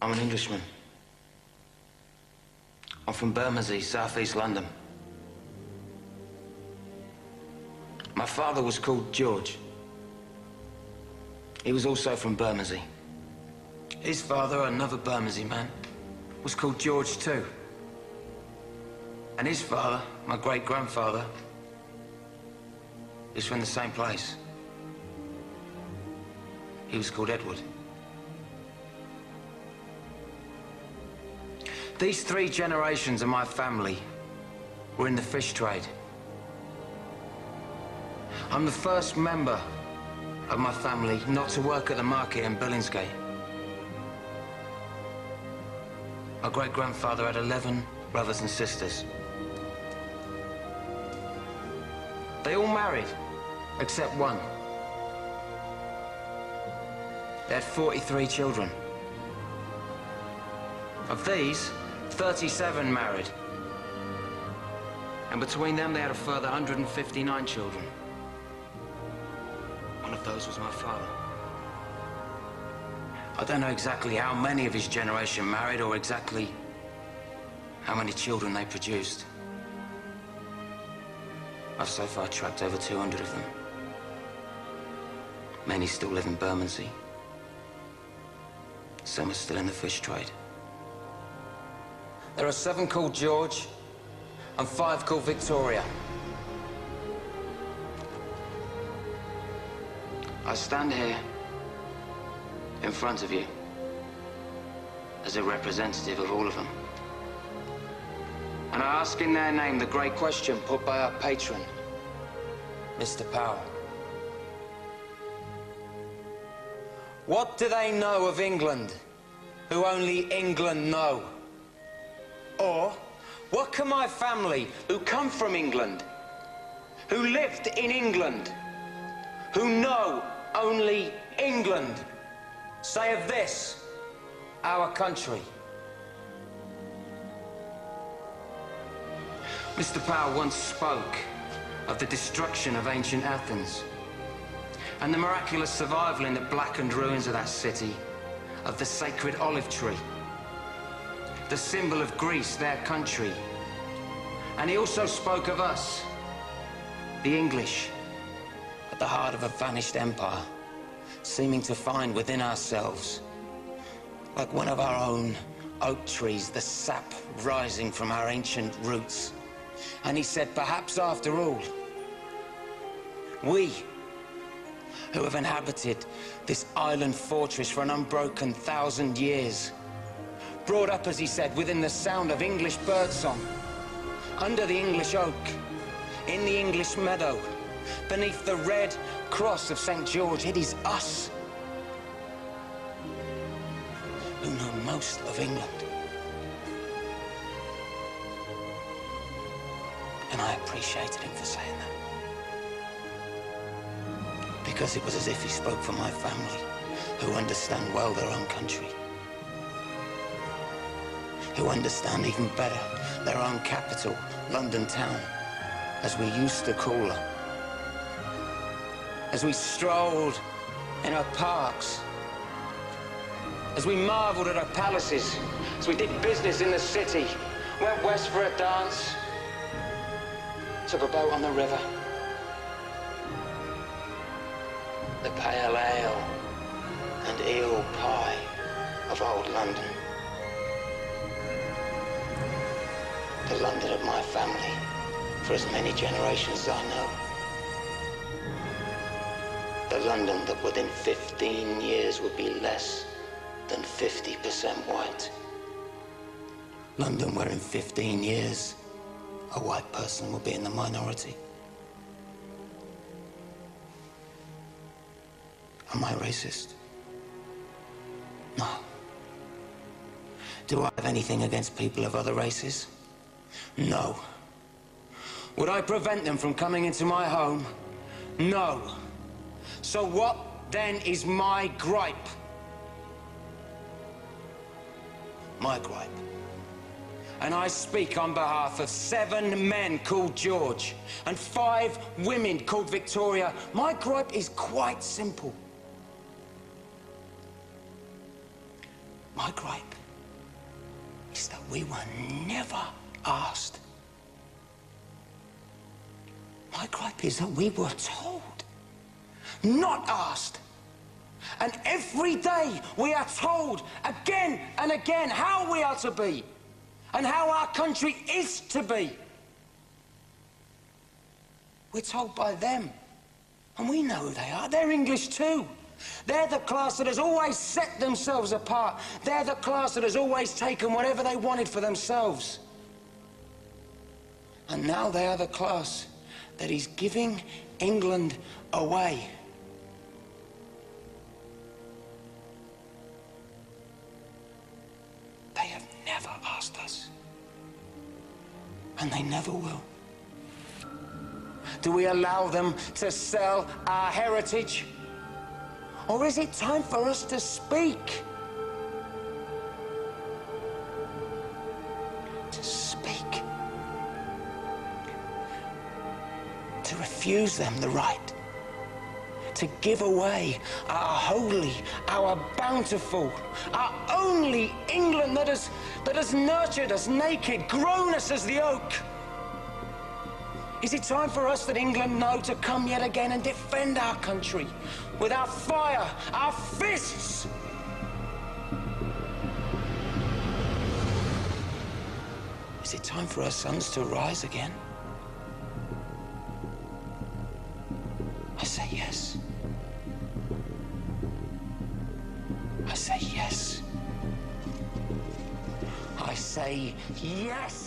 I'm an Englishman. I'm from Bermondsey, southeast London. My father was called George. He was also from Bermondsey. His father, another Bermondsey man, was called George too. And his father, my great-grandfather, is from the same place. He was called Edward. These 3 generations of my family were in the fish trade. I'm the first member of my family not to work at the market in Billingsgate. My great-grandfather had 11 brothers and sisters. They all married, except one. They had 43 children. Of these, 37 married. And between them, they had a further 159 children. One of those was my father. I don't know exactly how many of his generation married or exactly how many children they produced. I've so far tracked over 200 of them. Many still live in Bermondsey. Some are still in the fish trade. There are 7 called George and 5 called Victoria. I stand here in front of you as a representative of all of them. And I ask in their name the great question put by our patron, Mr. Power. What do they know of England who only England know? Or, what can my family who come from England, who lived in England, who know only England, say of this, our country? Mr. Power once spoke of the destruction of ancient Athens and the miraculous survival in the blackened ruins of that city of the sacred olive tree, the symbol of Greece, their country. And he also spoke of us, the English, at the heart of a vanished empire, seeming to find within ourselves, like one of our own oak trees, the sap rising from our ancient roots. And he said, perhaps after all, we, who have inhabited this island fortress for an unbroken 1,000 years, brought up, as he said, within the sound of English birdsong, under the English oak, in the English meadow, beneath the red cross of St. George, it is us who know most of England. And I appreciated him for saying that. Because it was as if he spoke for my family, who understand well their own country. Who understand even better their own capital, London town, as we used to call her. As we strolled in her parks, as we marveled at her palaces, as we did business in the city, went west for a dance, took a boat on the river. The pale ale and eel pie of old London. The London of my family, for as many generations as I know. The London that within 15 years would be less than 50% white. London where in 15 years, a white person will be in the minority. Am I racist? No. Do I have anything against people of other races? No. Would I prevent them from coming into my home? No. So what then is my gripe? My gripe. And I speak on behalf of 7 men called George and 5 women called Victoria. My gripe is quite simple. My My gripe is that we were never asked. My gripe is that we were told, not asked. And every day we are told again and again how we are to be and how our country is to be. We're told by them, and we know who they are. They're English too. They're the class that has always set themselves apart. They're the class that has always taken whatever they wanted for themselves. And now they are the class that is giving England away. They have never asked us, and they never will. Do we allow them to sell our heritage? Or is it time for us to speak? To speak. To refuse them the right to give away our holy, our bountiful, our only England that has nurtured us naked, grown us as the oak. Is it time for us that England know to come yet again and defend our country with our fire, our fists? Is it time for our sons to rise again? I say yes. I say yes. I say yes.